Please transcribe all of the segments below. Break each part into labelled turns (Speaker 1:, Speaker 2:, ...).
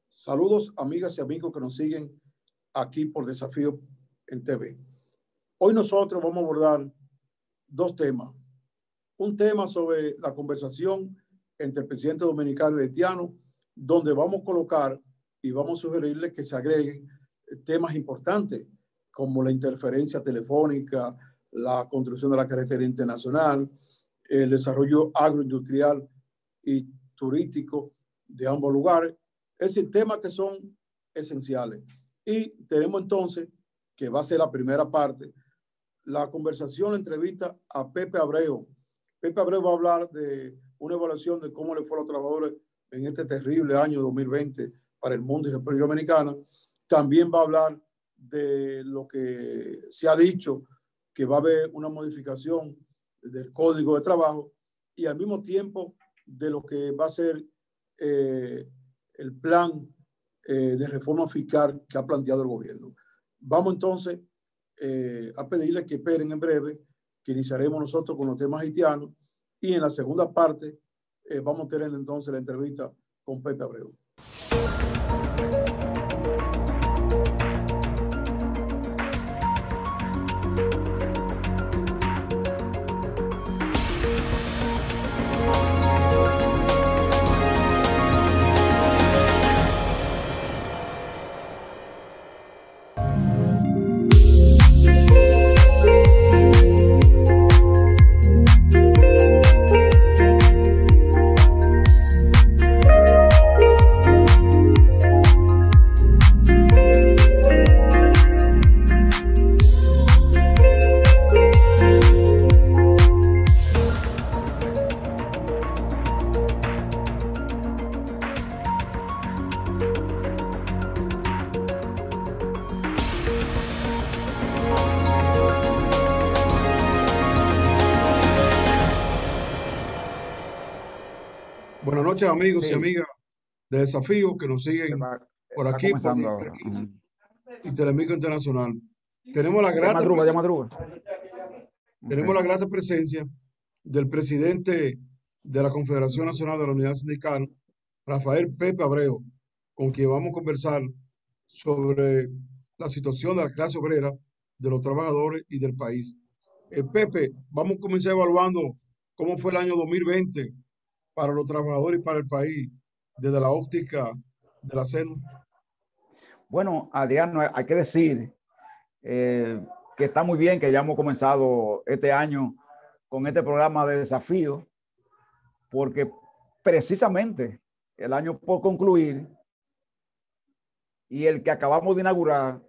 Speaker 1: Saludos, amigas y amigos que nos siguen aquí por Desafío en TV. Hoy nosotros vamos a abordar dos temas. Un tema sobre la conversación entre el presidente dominicano y haitiano, donde vamos a colocar y vamos a sugerirle que se agreguen temas importantes como la interferencia telefónica, la construcción de la carretera internacional, el desarrollo agroindustrial y turístico de ambos lugares. Es decir, temas que son esenciales. Y tenemos entonces, que va a ser la primera parte, la conversación, la entrevista a Pepe Abreu. Pepe Abreu va a hablar de una evaluación de cómo le fue a los trabajadores en este terrible año 2020 para el mundo y República Dominicana. También va a hablar de lo que se ha dicho, que va a haber una modificación del Código de Trabajo y al mismo tiempo de lo que va a ser el plan de reforma fiscal que ha planteado el gobierno. Vamos entonces a pedirles que esperen en breve, que iniciaremos nosotros con los temas haitianos y en la segunda parte vamos a tener entonces la entrevista con Pepe Abreu. Buenas noches, amigos y amigas de Desafío que nos siguen por aquí por y Telemico Internacional. Tenemos la grata presencia del presidente de la Confederación Nacional de la Unidad Sindical, Rafael Pepe Abreu, con quien vamos a conversar sobre la situación de la clase obrera, de los trabajadores y del país. Pepe, vamos a comenzar evaluando cómo fue el año 2020 para los trabajadores y para el país, desde la óptica de la CENU.
Speaker 2: Bueno, Adriano, hay que decir que está muy bien que ya hemos comenzado este año con este programa de desafío, porque precisamente el año por concluir y el que acabamos de inaugurar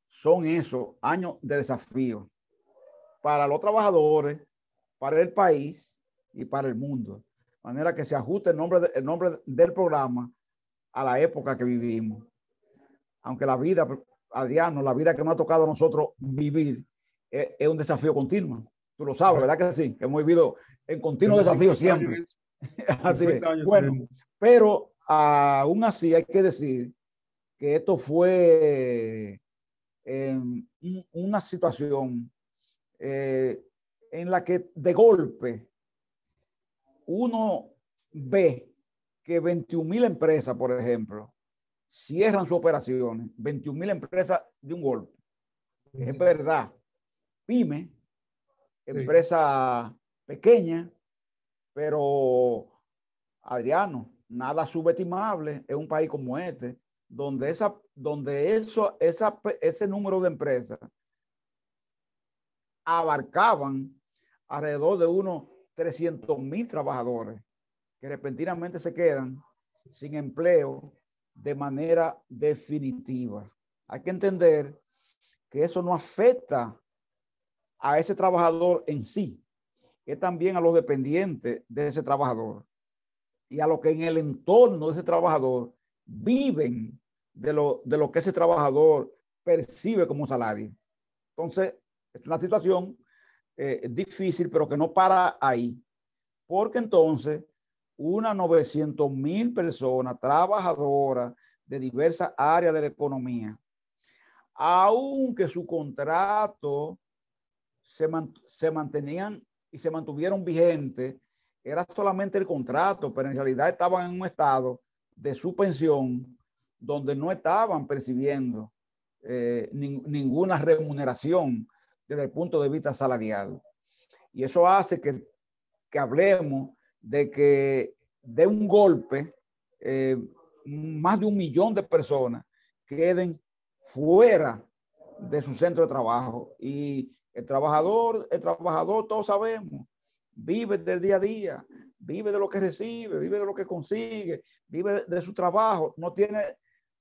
Speaker 2: son esos años de desafío para los trabajadores, para el país y para el mundo. De manera que se ajuste el nombre del programa a la época que vivimos. Aunque la vida, Adriano, la vida que nos ha tocado a nosotros vivir es un desafío continuo. Tú lo sabes, ¿verdad que sí? Que hemos vivido en continuo desafío siempre. Así es. Bueno, pero aún así hay que decir que esto fue una situación en la que de golpe uno ve que 21,000 empresas, por ejemplo, cierran sus operaciones, 21,000 empresas de un golpe. Es verdad. Pyme, empresa pequeña, pero Adriano, nada subestimable en un país como este, donde ese número de empresas abarcaban alrededor de unos 300,000 trabajadores que repentinamente se quedan sin empleo de manera definitiva. Hay que entender que eso no afecta a ese trabajador en sí, es también a los dependientes de ese trabajador y a los que en el entorno de ese trabajador viven de lo que ese trabajador percibe como salario. Entonces, es una situación difícil, pero que no para ahí. porque entonces unas 900,000 personas trabajadoras de diversas áreas de la economía, aunque su contrato se mantenían y se mantuvieron vigentes, era solamente el contrato, pero en realidad estaban en un estado de suspensión donde no estaban percibiendo ninguna remuneración desde el punto de vista salarial. Y eso hace que hablemos de que de un golpe más de 1 millón de personas queden fuera de su centro de trabajo. Y el trabajador, todos sabemos, vive del día a día, vive de lo que recibe, vive de lo que consigue, vive de su trabajo. No tiene,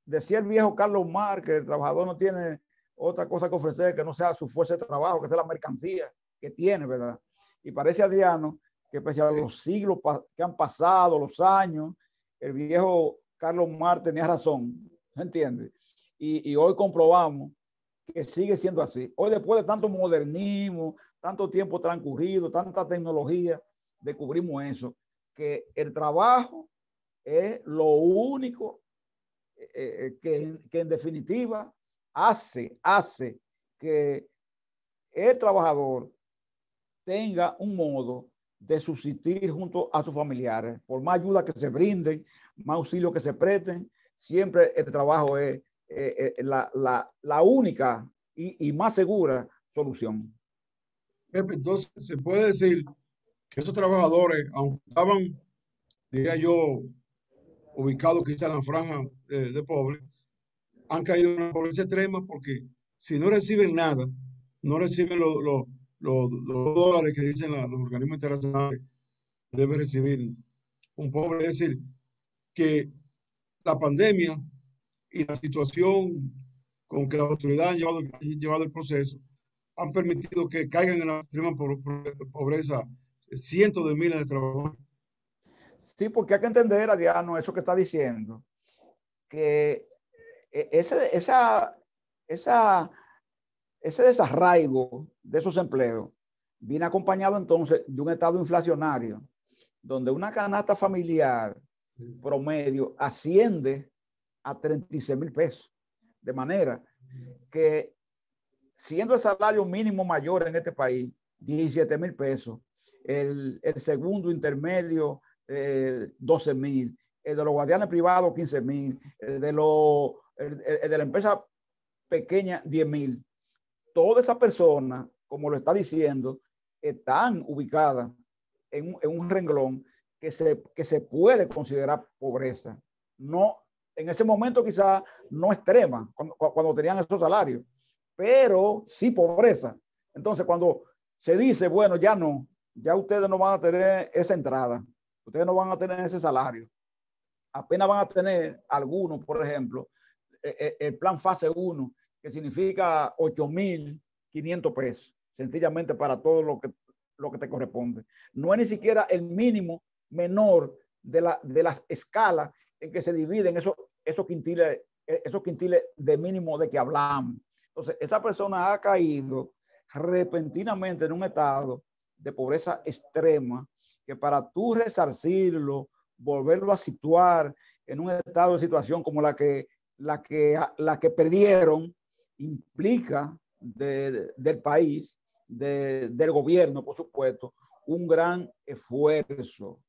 Speaker 2: decía el viejo Carlos Marx, que el trabajador no tiene otra cosa que ofrecer que no sea su fuerza de trabajo, que sea la mercancía que tiene, ¿verdad? Y parece, Adriano, que pese a los siglos que han pasado, los años, el viejo Carlos Marx tenía razón, ¿se entiende? Y hoy comprobamos que sigue siendo así. Hoy, después de tanto modernismo, tanto tiempo transcurrido, tanta tecnología, descubrimos eso, que el trabajo es lo único que en definitiva hace que el trabajador tenga un modo de subsistir junto a sus familiares. Por más ayuda que se brinden, más auxilio que se presten, siempre el trabajo es la única y más segura solución.
Speaker 1: Pepe, entonces se puede decir que esos trabajadores, aunque estaban, diría yo, ubicados quizá en la franja de pobre, han caído en una pobreza extrema porque si no reciben nada, no reciben los dólares que dicen los organismos internacionales que debe recibir un pobre. Es decir, que la pandemia y la situación con que las autoridades han llevado el proceso han permitido que caigan en la extrema pobreza cientos de miles de trabajadores.
Speaker 2: Sí, porque hay que entender, Adriano, eso que está diciendo, que ese desarraigo de esos empleos viene acompañado entonces de un estado inflacionario, donde una canasta familiar promedio asciende a 36,000 pesos. De manera que, siendo el salario mínimo mayor en este país, 17,000 pesos, el segundo intermedio, 12,000, el de los guardianes privados, 15,000, el de la empresa pequeña, 10,000. Todas esas personas, como lo está diciendo, están ubicadas en un renglón que se puede considerar pobreza. No, en ese momento quizás no extrema, cuando tenían esos salarios, pero sí pobreza. Entonces, cuando se dice, bueno, ya ustedes no van a tener esa entrada, ustedes no van a tener ese salario, apenas van a tener algunos, por ejemplo, el plan fase 1, que significa 8,500 pesos, sencillamente para todo lo que te corresponde. No es ni siquiera el mínimo menor de las escalas en que se dividen esos quintiles de mínimo de que hablamos. Entonces, esa persona ha caído repentinamente en un estado de pobreza extrema que, para tú resarcirlo, volverlo a situar en un estado de situación como la que perdieron, implica del país, del gobierno, por supuesto, un gran esfuerzo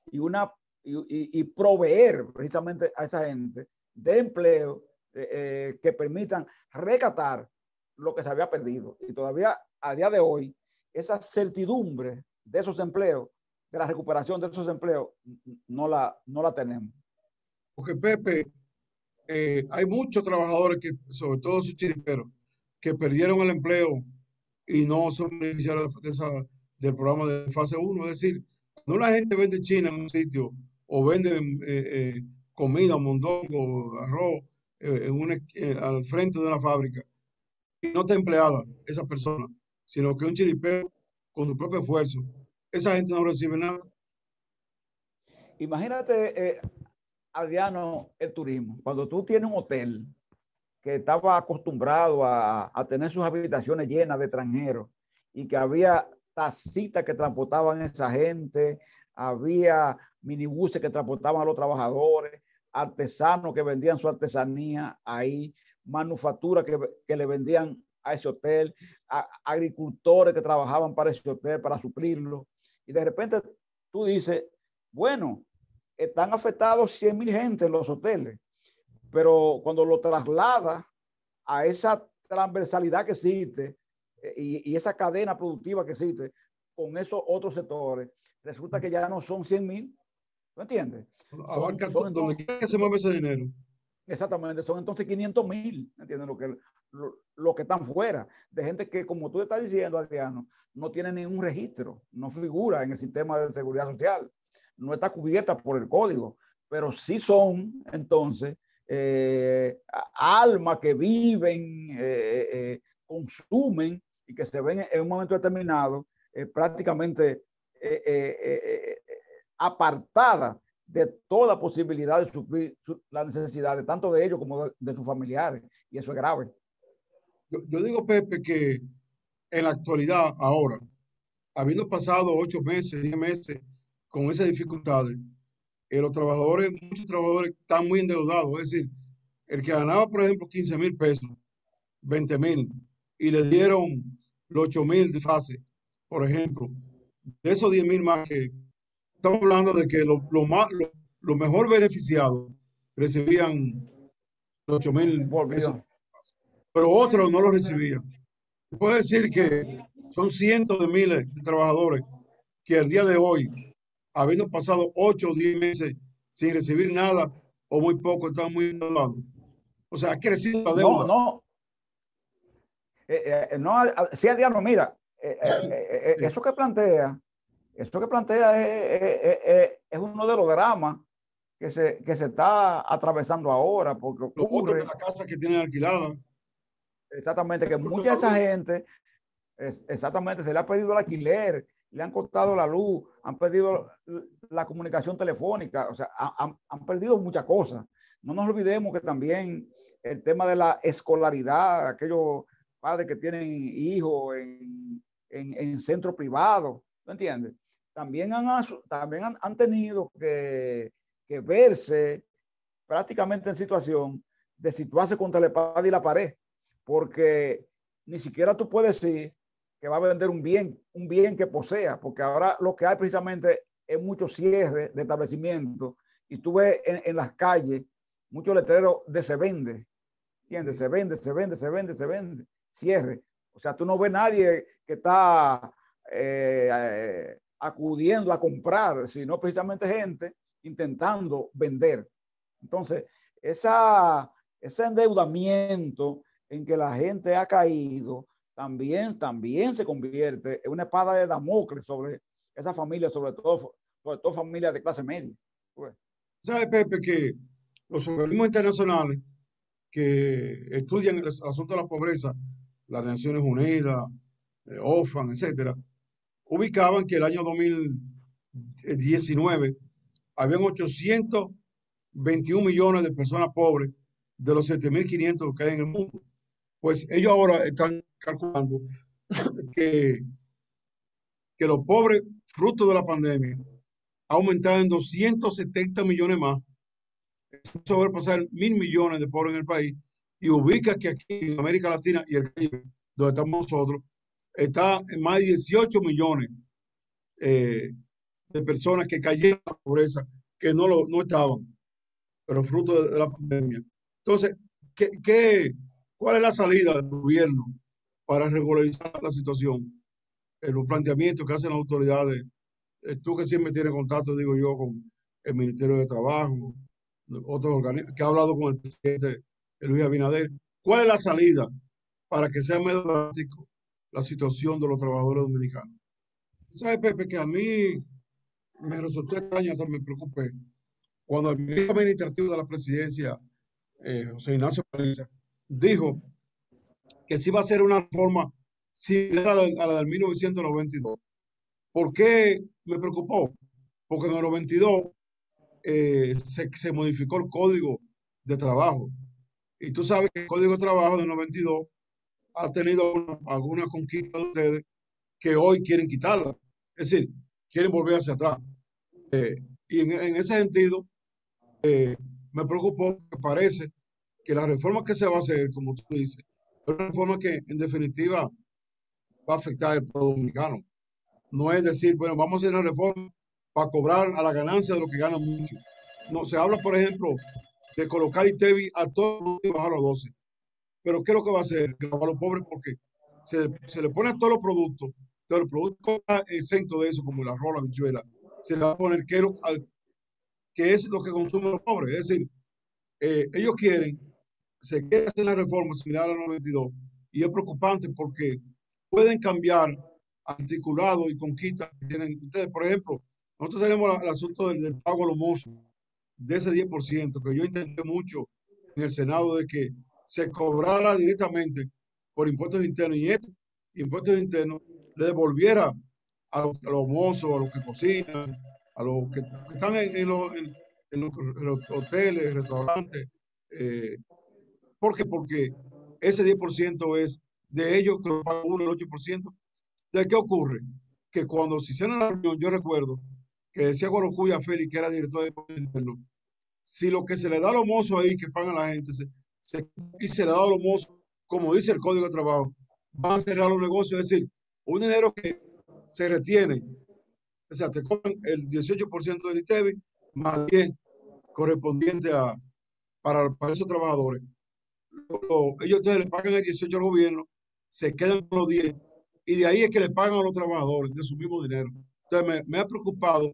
Speaker 2: y proveer precisamente a esa gente de empleo que permitan rescatar lo que se había perdido. Y todavía a día de hoy, esa certidumbre de esos empleos, de la recuperación de esos empleos, no la tenemos.
Speaker 1: Porque Pepe, hay muchos trabajadores que, sobre todo sus chiriperos, que perdieron el empleo y no son beneficiarios del programa de fase 1. Es decir, no, la gente vende China en un sitio o vende comida, mondongo, arroz al frente de una fábrica y no está empleada esa persona, sino que un chiripero con su propio esfuerzo. Esa gente no recibe nada.
Speaker 2: Imagínate, Adriano, el turismo. Cuando tú tienes un hotel que estaba acostumbrado a tener sus habitaciones llenas de extranjeros y que había tacitas que transportaban a esa gente, había minibuses que transportaban a los trabajadores, artesanos que vendían su artesanía ahí, manufacturas que le vendían a ese hotel, agricultores que trabajaban para ese hotel para suplirlo. Y de repente tú dices, bueno, están afectados 100,000 gente en los hoteles, pero cuando lo traslada a esa transversalidad que existe y esa cadena productiva que existe con esos otros sectores, resulta que ya no son 100,000, ¿no entiendes?
Speaker 1: Abarca donde quiera que se mueve ese dinero.
Speaker 2: Exactamente, son entonces 500,000, ¿entiendes? Lo que están fuera, de gente que, como tú estás diciendo, Adriano, no tiene ningún registro, no figura en el sistema de seguridad social, no está cubierta por el código, pero sí son, entonces, almas que viven, consumen y que se ven en un momento determinado prácticamente apartadas de toda posibilidad de suplir las necesidades, tanto de ellos como de sus familiares, y eso es grave.
Speaker 1: Yo digo, Pepe, que en la actualidad, ahora, habiendo pasado 8 meses, 10 meses con esas dificultades, los trabajadores, muchos trabajadores están muy endeudados. Es decir, el que ganaba, por ejemplo, 15,000 pesos, 20,000, y le dieron los 8,000 de fase, por ejemplo, de esos 10,000 más que estamos hablando de que lo mejor beneficiados recibían los 8,000 pesos, pero otros no lo recibían. Se puede decir que son cientos de miles de trabajadores que el día de hoy, habiendo pasado 8 o 10 meses sin recibir nada o muy poco, están muy endeudados. O sea, ha crecido la deuda.
Speaker 2: No, sí, Adriano, mira, eso que plantea es uno de los dramas que se está atravesando ahora, porque
Speaker 1: Los otros
Speaker 2: ocurre
Speaker 1: de la casa que tienen alquilada.
Speaker 2: exactamente que mucha de esa gente, exactamente, se le ha pedido el alquiler, le han cortado la luz, han perdido la comunicación telefónica, o sea, han perdido muchas cosas. No nos olvidemos que también el tema de la escolaridad, aquellos padres que tienen hijos en centros privados, ¿me entiendes? También han tenido que verse prácticamente en situación de situarse contra la espada y la pared, porque ni siquiera tú puedes decir que va a vender un bien que posea, porque ahora lo que hay precisamente es mucho cierre de establecimientos y tú ves en las calles muchos letreros de se vende, ¿entiendes? Se vende, se vende, se vende, se vende, cierre. O sea, tú no ves nadie que está acudiendo a comprar, sino precisamente gente intentando vender. Entonces, ese endeudamiento en que la gente ha caído también se convierte en una espada de Damocles sobre esa familia, sobre todo familias de clase media. Pues.
Speaker 1: ¿Sabe, Pepe, que los organismos internacionales que estudian el asunto de la pobreza, las Naciones Unidas, OFAN, etcétera, ubicaban que el año 2019 habían 821 millones de personas pobres de los 7.500 que hay en el mundo. Pues ellos ahora están calculando que, que los pobres, fruto de la pandemia, ha aumentado en 270 millones más. Eso va a pasar 1.000 millones de pobres en el país y ubica que aquí en América Latina y el Caribe, donde estamos nosotros, está en más de 18 millones de personas que cayeron en la pobreza, que no estaban, pero fruto de la pandemia. Entonces, ¿cuál es la salida del gobierno para regularizar la situación? Los planteamientos que hacen las autoridades. Tú que siempre tienes contacto, digo yo, con el Ministerio de Trabajo, otros organismos, que ha hablado con el presidente Luis Abinader. ¿Cuál es la salida para que sea menos drástico la situación de los trabajadores dominicanos? ¿Sabes, Pepe, que a mí me resultó extraño, hasta me preocupé, cuando el ministro administrativo de la presidencia, José Ignacio Paliza, dijo que sí iba a ser una reforma similar a la del 1992? ¿Por qué me preocupó? Porque en el 92 se modificó el Código de Trabajo. Y tú sabes que el Código de Trabajo del 92 ha tenido alguna conquista de ustedes que hoy quieren quitarla. Es decir, quieren volver hacia atrás. Y en ese sentido, me preocupó que parece que la reforma que se va a hacer, como tú dices, es una reforma que en definitiva va a afectar al pueblo dominicano. No es decir, bueno, vamos a hacer una reforma para cobrar a la ganancia de lo que ganan mucho. No, se habla, por ejemplo, de colocar ITEVI a todos y bajar a 12. Pero ¿qué es lo que va a hacer? Que va a los pobres porque se le pone a todos los productos exentos de eso, como el arroz, la habichuela, se le va a poner que es lo que consumen los pobres. Es decir, ellos se quiere hacer una reforma similar a la 92 y es preocupante porque pueden cambiar articulado y conquistas que tienen ustedes. Por ejemplo, nosotros tenemos el asunto del pago a los mozos, de ese 10% que yo intenté mucho en el Senado de que se cobrara directamente por impuestos internos y este impuestos internos le devolviera a los mozos, a los que cocinan, a los que están en los hoteles, restaurantes. eh, ¿Por qué? Porque ese 10% es de ellos que lo paga uno el 8%. ¿De qué ocurre? Que cuando se hicieron la reunión, yo recuerdo que decía Guarocuya Félix, que era director de impuestos internos, si lo que se le da a los mozos ahí que pagan la gente y se le da a los mozos, como dice el Código de Trabajo, van a cerrar los negocios, es decir, un dinero que se retiene, o sea, te cobran el 18% del ITEVI más 10 correspondiente para esos trabajadores. Ellos entonces le pagan el 18 al gobierno, se quedan con los 10 y de ahí es que le pagan a los trabajadores de su mismo dinero. Entonces me ha preocupado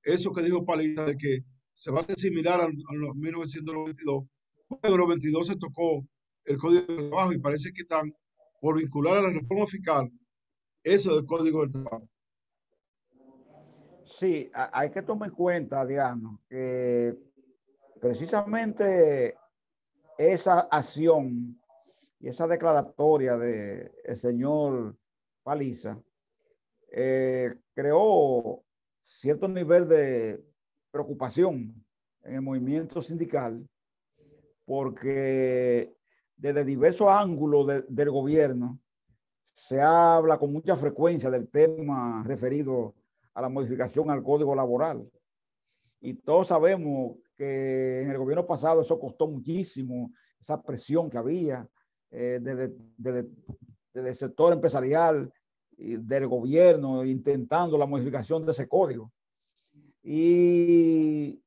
Speaker 1: eso que dijo Palita de que se va a hacer similar a los 1992. Porque en los 22 se tocó el Código de Trabajo y parece que están por vincular a la reforma fiscal eso del Código del Trabajo.
Speaker 2: Sí, hay que tomar en cuenta, digamos, que precisamente esa acción y esa declaratoria del señor Paliza creó cierto nivel de preocupación en el movimiento sindical porque desde diversos ángulos del gobierno se habla con mucha frecuencia del tema referido a la modificación al Código Laboral. Y todos sabemos que en el gobierno pasado eso costó muchísimo, esa presión que había desde el sector empresarial y del gobierno intentando la modificación de ese código. Y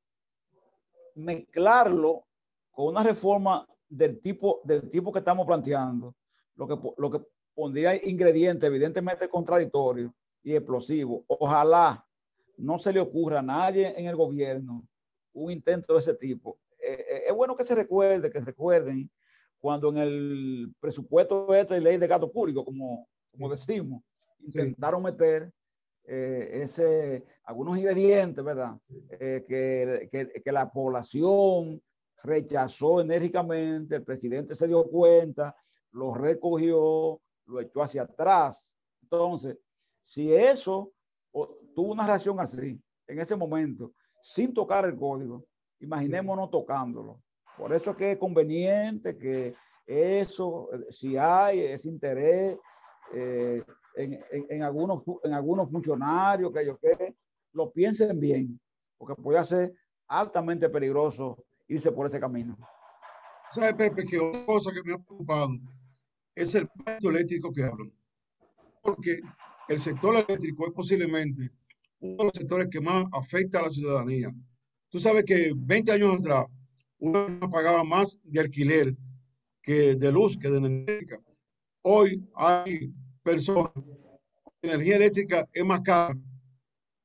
Speaker 2: mezclarlo con una reforma del tipo que estamos planteando, lo que pondría ingredientes evidentemente contradictorios y explosivos. Ojalá no se le ocurra a nadie en el gobierno un intento de ese tipo. Es bueno que recuerden cuando en el presupuesto de ley de gasto público, como decimos, intentaron meter algunos ingredientes, ¿verdad? Que la población rechazó enérgicamente, el presidente se dio cuenta, lo recogió, lo echó hacia atrás. Entonces, si eso tuvo una reacción así en ese momento, sin tocar el código, imaginémonos tocándolo. Por eso es que es conveniente que eso, si hay ese interés en algunos funcionarios que lo piensen bien, porque puede ser altamente peligroso irse por ese camino.
Speaker 1: ¿Sabe, Pepe, que otra cosa que me ha preocupado es el pacto eléctrico que hablan? Porque el sector eléctrico es posiblemente uno de los sectores que más afecta a la ciudadanía. Tú sabes que 20 años atrás uno pagaba más de alquiler que de luz, que de energía. Hoy hay personas, energía eléctrica es más cara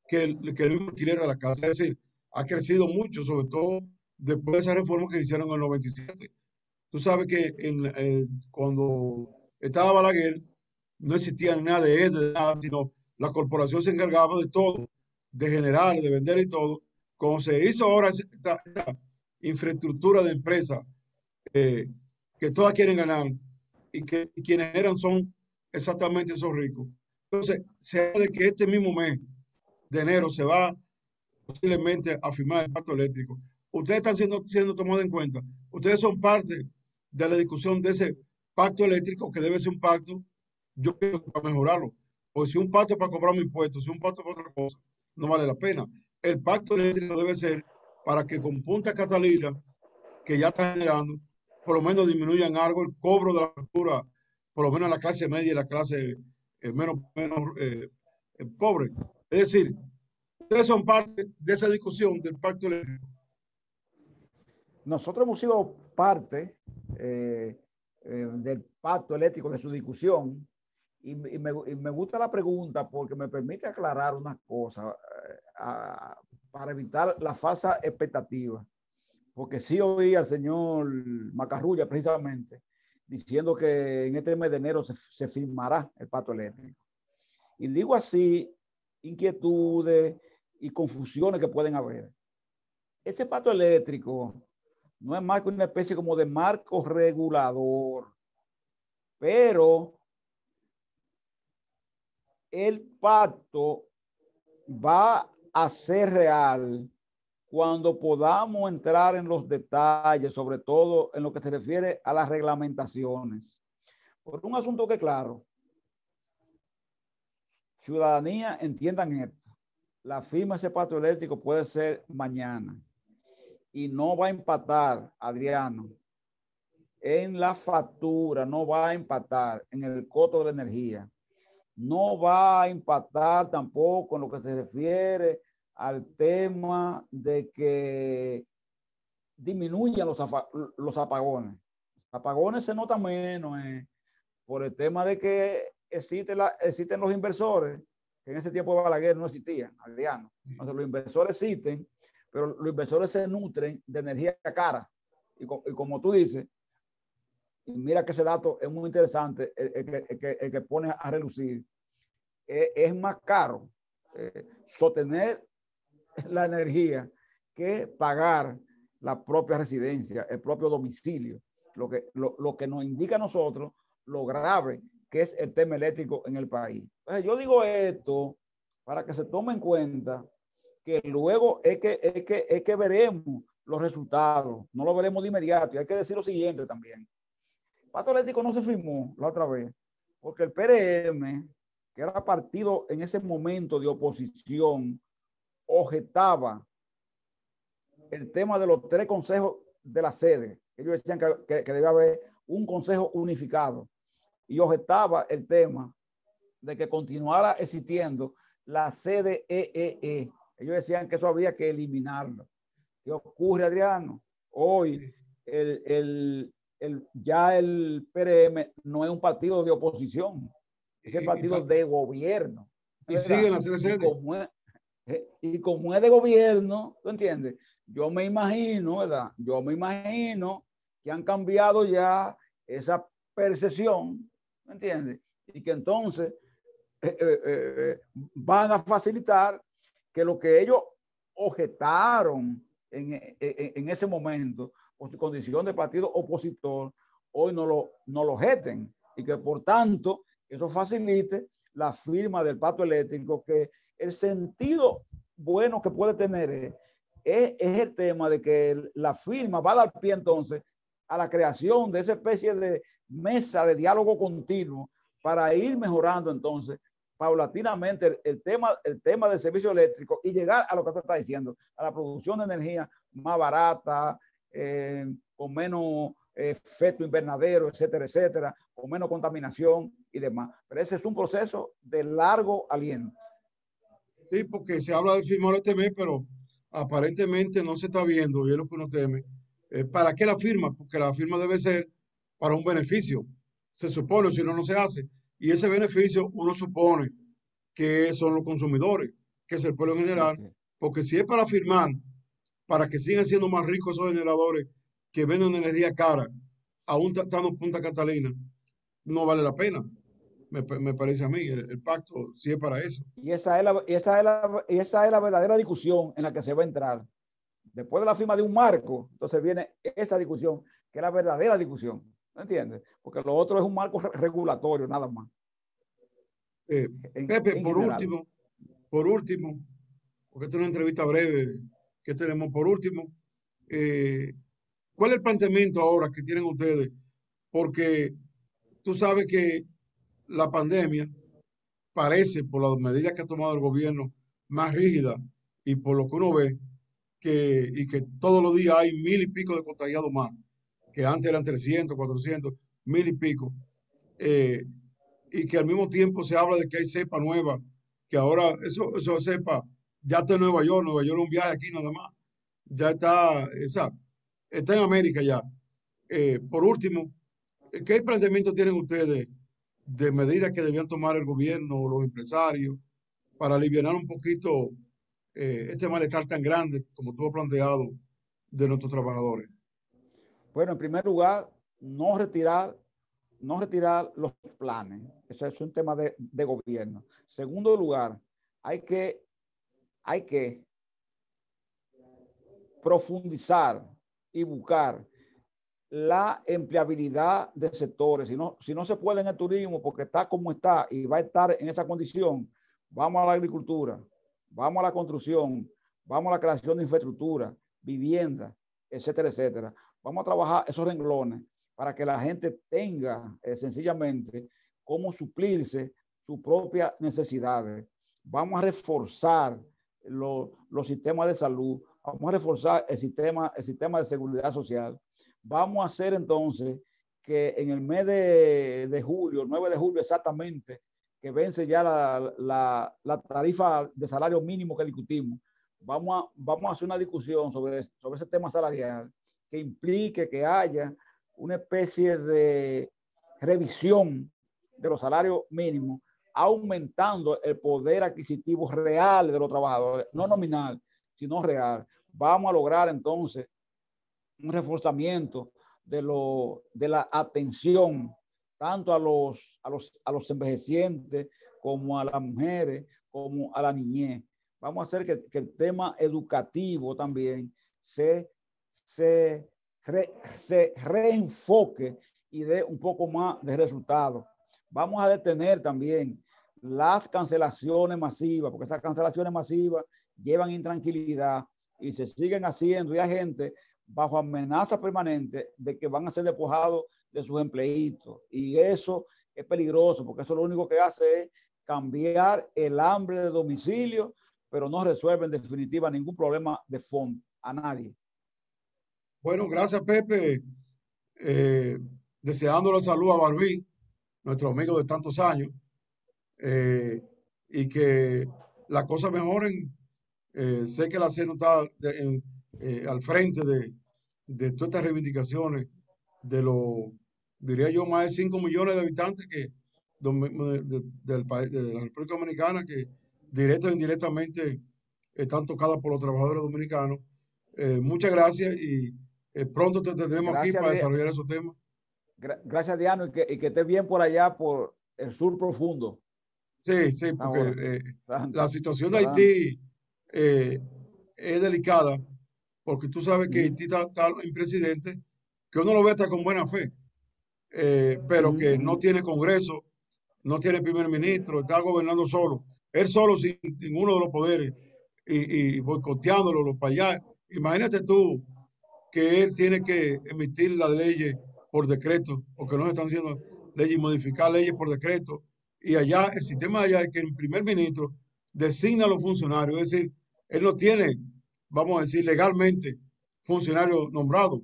Speaker 1: que el mismo alquiler de la casa. Es decir, ha crecido mucho, sobre todo después de esa reforma que hicieron en el 97. Tú sabes que cuando estaba Balaguer, no existía nada de él, de nada, sino la corporación se encargaba de todo, de generar, de vender y todo. Como se hizo ahora esta infraestructura de empresas que todas quieren ganar y que quienes eran son exactamente esos ricos. Entonces, se habla de que este mismo mes de enero se va posiblemente a firmar el pacto eléctrico. Ustedes están siendo tomados en cuenta. Ustedes son parte de la discusión de ese pacto eléctrico que debe ser un pacto, yo creo, para mejorarlo. Porque si un pacto es para cobrar mi impuesto, si un pacto es para otra cosa, no vale la pena. El pacto eléctrico debe ser para que con Punta Catalina, que ya está generando, por lo menos disminuyan algo el cobro de la factura, por lo menos la clase media y la clase menos pobre. Es decir, ustedes son parte de esa discusión del pacto eléctrico.
Speaker 2: Nosotros hemos sido parte del pacto eléctrico, de su discusión, y me gusta la pregunta porque me permite aclarar una cosa para evitar la falsa expectativa. Porque sí oí al señor Macarrulla precisamente diciendo que en este mes de enero se firmará el pacto eléctrico. Y digo así, inquietudes y confusiones que pueden haber. Ese pacto eléctrico no es más que una especie como de marco regulador, pero el pacto va a ser real cuando podamos entrar en los detalles, sobre todo en lo que se refiere a las reglamentaciones. Por un asunto que, claro, ciudadanía entiendan esto. La firma de ese pacto eléctrico puede ser mañana y no va a impactar, Adriano, en la factura, no va a impactar en el costo de la energía, no va a impactar tampoco en lo que se refiere al tema de que disminuyan los apagones. Los apagones se notan menos por el tema de que existen los inversores, que en ese tiempo de Balaguer no existían, Adriano. Entonces los inversores existen, pero los inversores se nutren de energía cara. Y como tú dices, y mira que ese dato es muy interesante, el que pone a relucir, es más caro sostener la energía que pagar la propia residencia, el propio domicilio, lo que nos indica a nosotros lo grave que es el tema eléctrico en el país. Entonces, yo digo esto para que se tome en cuenta que luego es que veremos los resultados, no lo veremos de inmediato. Y hay que decir lo siguiente también. El pacto eléctrico no se firmó la otra vez porque el PRM, que era partido en ese momento de oposición, objetaba el tema de los 3 consejos de la sede. Ellos decían que debía haber un consejo unificado y objetaba el tema de que continuara existiendo la sede EEE. Ellos decían que eso había que eliminarlo. ¿Qué ocurre, Adriano? Hoy ya el PRM no es un partido de oposición, es el partido de gobierno.
Speaker 1: Y siguen las 3 sedes.
Speaker 2: Y como es de gobierno, ¿tú entiendes? Yo me imagino, ¿verdad? Yo me imagino que han cambiado ya esa percepción, ¿me entiendes? Y que entonces van a facilitar que lo que ellos objetaron en ese momento, por su condición de partido opositor, hoy no lo objeten. Y que por tanto, eso facilite la firma del pacto eléctrico, que el sentido bueno que puede tener es el tema de que la firma va a dar pie entonces a la creación de esa especie de mesa de diálogo continuo para ir mejorando entonces paulatinamente el tema del servicio eléctrico y llegar a lo que tú estás diciendo, a la producción de energía más barata, con menos efecto invernadero, etcétera, etcétera, con menos contaminación y demás. Pero ese es un proceso de largo aliento.
Speaker 1: Sí, porque se habla de firmar este mes, pero aparentemente no se está viendo, y es lo que uno teme. ¿Para qué la firma? Porque la firma debe ser para un beneficio. Se supone, si no, no se hace. Y ese beneficio uno supone que son los consumidores, que es el pueblo en general. Porque si es para firmar, para que sigan siendo más ricos esos generadores que venden energía cara, aún estando en Punta Catalina, no vale la pena. Me parece a mí, el pacto sí es para eso.
Speaker 2: Y esa es la verdadera discusión en la que se va a entrar. Después de la firma de un marco, entonces viene esa discusión, que es la verdadera discusión. ¿No entiendes? Porque lo otro es un marco regulatorio, nada más.
Speaker 1: Pepe, por último, porque esta es una entrevista breve que tenemos por último, ¿cuál es el planteamiento ahora que tienen ustedes? Porque tú sabes que la pandemia parece, por las medidas que ha tomado el gobierno, más rígida y por lo que uno ve, y que todos los días hay 1000 y pico de contagiados más, que antes eran 300, 400, 1000 y pico, eh, y que al mismo tiempo se habla de que hay cepa nueva, que ahora eso cepa ya está en Nueva York es un viaje aquí nada más, ya está, está en América ya. Por último, ¿qué planteamiento tienen ustedes de medidas que debían tomar el gobierno o los empresarios para aliviar un poquito este malestar tan grande como tú has planteado de nuestros trabajadores?
Speaker 2: Bueno, en primer lugar, no retirar los planes. Eso es un tema de gobierno. Segundo lugar, hay que profundizar y buscar la empleabilidad de sectores. Si no se puede en el turismo porque está como está y va a estar en esa condición, vamos a la agricultura, vamos a la construcción, vamos a la creación de infraestructura, vivienda, etcétera, etcétera. Vamos a trabajar esos renglones para que la gente tenga sencillamente cómo suplirse sus propias necesidades. Vamos a reforzar los sistemas de salud, vamos a reforzar el sistema de seguridad social. Vamos a hacer entonces que en el mes de julio, 9 de julio exactamente, que vence ya la tarifa de salario mínimo que discutimos, vamos a hacer una discusión sobre ese tema salarial que implique que haya una especie de revisión de los salarios mínimos, aumentando el poder adquisitivo real de los trabajadores, no nominal, sino real. Vamos a lograr entonces un reforzamiento de la atención tanto a los envejecientes como a las mujeres, como a la niñez. Vamos a hacer que el tema educativo también se reenfoque y dé un poco más de resultados. Vamos a detener también las cancelaciones masivas, porque esas cancelaciones masivas llevan intranquilidad y se siguen haciendo, y hay gente bajo amenaza permanente de que van a ser despojados de sus empleitos, y eso es peligroso porque eso lo único que hace es cambiar el hambre de domicilio, pero no resuelve en definitiva ningún problema de fondo a nadie.
Speaker 1: Bueno, gracias, Pepe. Deseándole salud a Barbí, nuestro amigo de tantos años, y que las cosas mejoren. Sé que la CENO está al frente de todas estas reivindicaciones de diría yo, más de 5 millones de habitantes del país, de la República Dominicana, que directa o indirectamente están tocadas por los trabajadores dominicanos. Muchas gracias y pronto te tendremos aquí para desarrollar esos temas.
Speaker 2: Gracias, Diano, y que estés bien por allá, por el sur profundo.
Speaker 1: Sí, porque la situación de Haití es delicada, porque tú sabes que Haití está en presidente, que uno lo ve hasta con buena fe, pero que no tiene Congreso, no tiene primer ministro, está gobernando solo, él solo sin ninguno de los poderes y boicoteándolo para allá. Imagínate tú que él tiene que emitir las leyes por decreto, porque no se están haciendo leyes, modificar leyes por decreto, y allá el sistema de allá es que el primer ministro designa a los funcionarios, es decir, él no tiene, vamos a decir, legalmente funcionarios nombrados,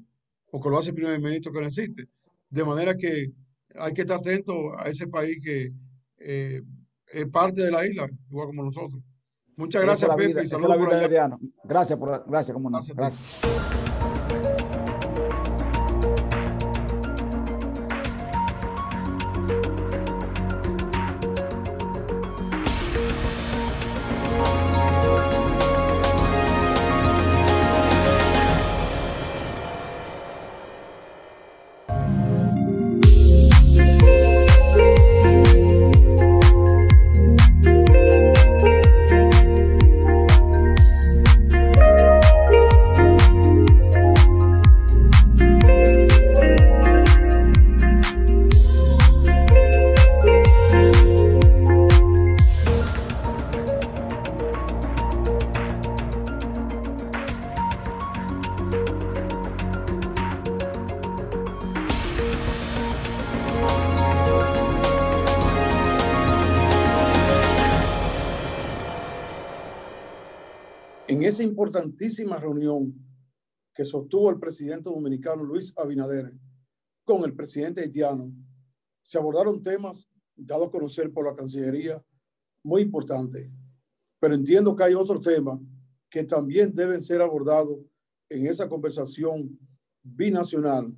Speaker 1: porque lo hace el primer ministro que no existe. De manera que hay que estar atento a ese país que es parte de la isla, igual como nosotros. Muchas gracias, Pepe, y saludos por allá.
Speaker 2: Gracias, como no. Gracias.
Speaker 1: en esa importantísima reunión que sostuvo el presidente dominicano Luis Abinader con el presidente haitiano, se abordaron temas dados a conocer por la Cancillería muy importantes. Pero entiendo que hay otros temas que también deben ser abordados en esa conversación binacional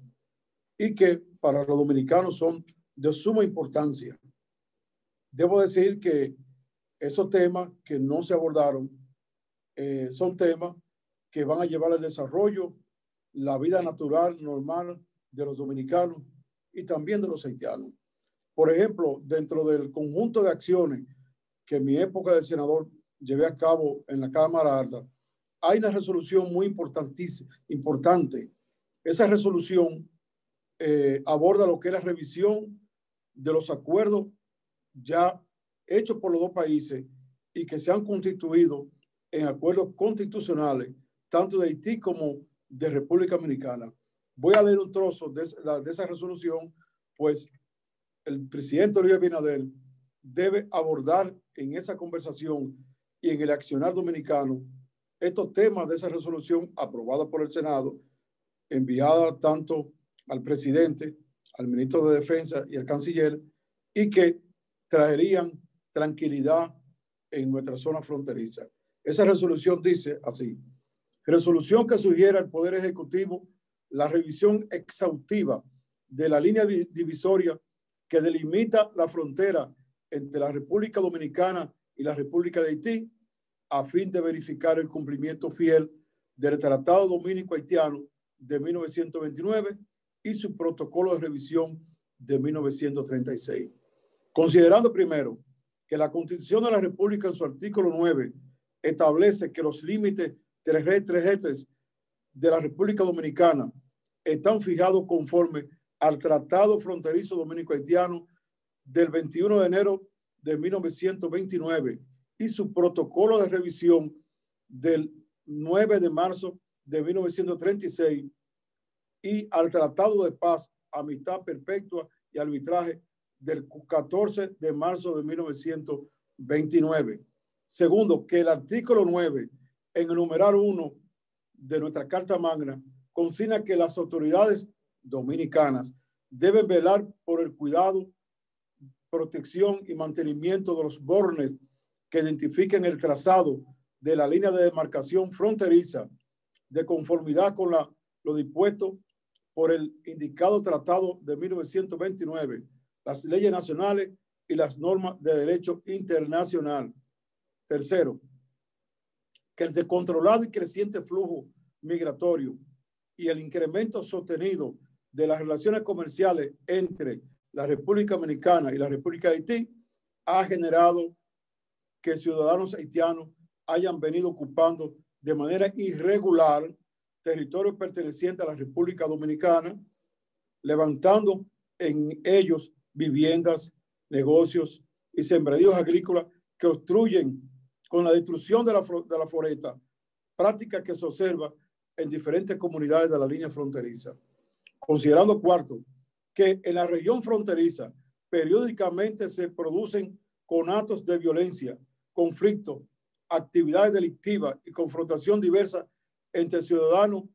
Speaker 1: y que para los dominicanos son de suma importancia. Debo decir que esos temas que no se abordaron son temas que van a llevar al desarrollo, la vida natural, normal de los dominicanos y también de los haitianos. Por ejemplo, dentro del conjunto de acciones que en mi época de senador llevé a cabo en la Cámara Alta, hay una resolución muy importante. Esa resolución aborda lo que es la revisión de los acuerdos ya hechos por los dos países y que se han constituido en acuerdos constitucionales, tanto de Haití como de República Dominicana. Voy a leer un trozo de esa resolución, pues el presidente Luis Abinader debe abordar en esa conversación y en el accionar dominicano estos temas de esa resolución aprobada por el Senado, enviada tanto al presidente, al ministro de Defensa y al canciller, y que traerían tranquilidad en nuestra zona fronteriza. Esa resolución dice así: resolución que sugiere al Poder Ejecutivo la revisión exhaustiva de la línea divisoria que delimita la frontera entre la República Dominicana y la República de Haití, a fin de verificar el cumplimiento fiel del Tratado Dominico-Haitiano de 1929 y su protocolo de revisión de 1936. Considerando primero que la Constitución de la República en su artículo 9 establece que los límites terrestres de la República Dominicana están fijados conforme al Tratado Fronterizo Dominico-Haitiano del 21 de enero de 1929 y su protocolo de revisión del 9 de marzo de 1936 y al Tratado de Paz, Amistad Perpetua y Arbitraje del 14 de marzo de 1929. Segundo, que el artículo 9, en el numeral 1 de nuestra Carta Magna, consigna que las autoridades dominicanas deben velar por el cuidado, protección y mantenimiento de los bornes que identifiquen el trazado de la línea de demarcación fronteriza de conformidad con lo dispuesto por el indicado tratado de 1929, las leyes nacionales y las normas de derecho internacional. Tercero, que el descontrolado y creciente flujo migratorio y el incremento sostenido de las relaciones comerciales entre la República Dominicana y la República de Haití ha generado que ciudadanos haitianos hayan venido ocupando de manera irregular territorios pertenecientes a la República Dominicana, levantando en ellos viviendas, negocios y sembradíos agrícolas que obstruyen con la destrucción de la foresta, práctica que se observa en diferentes comunidades de la línea fronteriza. Considerando cuarto, que en la región fronteriza periódicamente se producen conatos de violencia, conflictos, actividades delictivas y confrontación diversa entre ciudadanos,